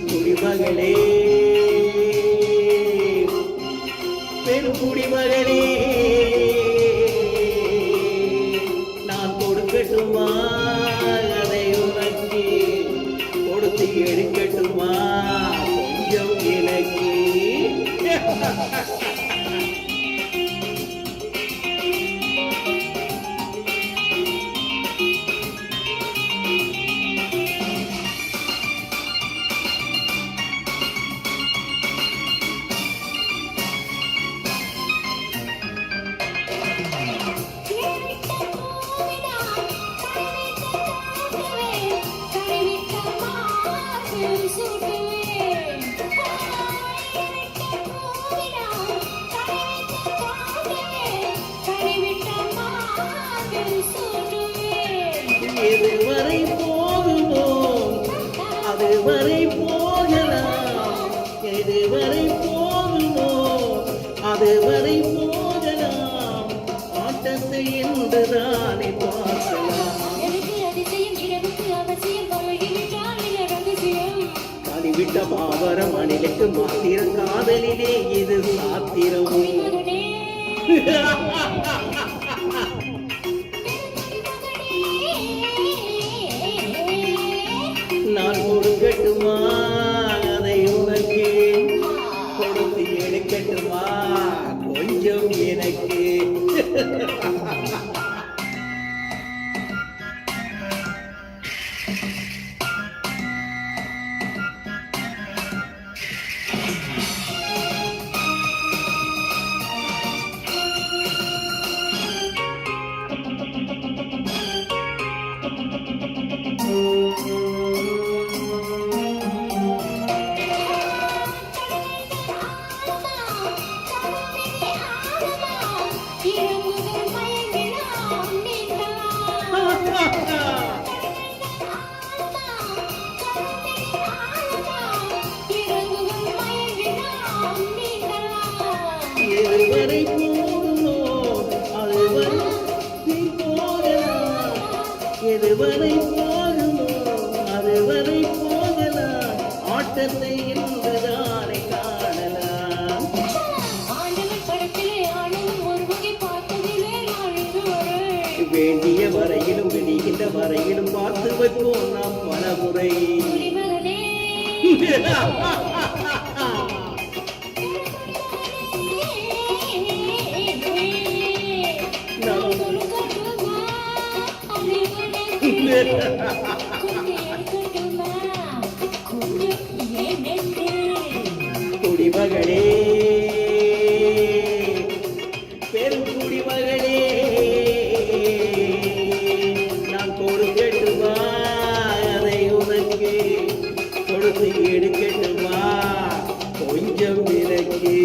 குடிமகளே பெரும் குடிமகளே நான் கொடுக்கட்டுமா அதை உனக்கு கொடுத்து எடுக்கட்டுமா கொஞ்சம் எனக்கு எதுவரை போகுமோ அதுவரை போகலாம் எதுவரை போகுமோ அதுவரை போகலாம் ஆட்டத்தை என்றுதானே பார்க்கலாம் கலிவிட்ட பாவரம் அணிலுக்கு மாத்திர காதலிலே இது சாத்திரம் நான் கொடுக்கட்டுமா அதை உனக்கு கொடுத்து எடுக்கட்டுமா கொஞ்சம் எனக்கு எதுவரை போகுமோ அதுவரை போகலாம் எதுவரை போகுமோ அதுவரை போகலாம் ஆட்டத்தை என்றுதானே காணலாம் வேண்டிய வரையிலும் விடுகின்ற வரையிலும் பார்த்து வைப்போம் நாம் பலமுறை குடிமகளே பெரும் குடிமகளே நான் கொடுக்கட்டுமா அதை உனக்கு கொடுத்து எடுக்கட்டுமா கொஞ்சம் எனக்கு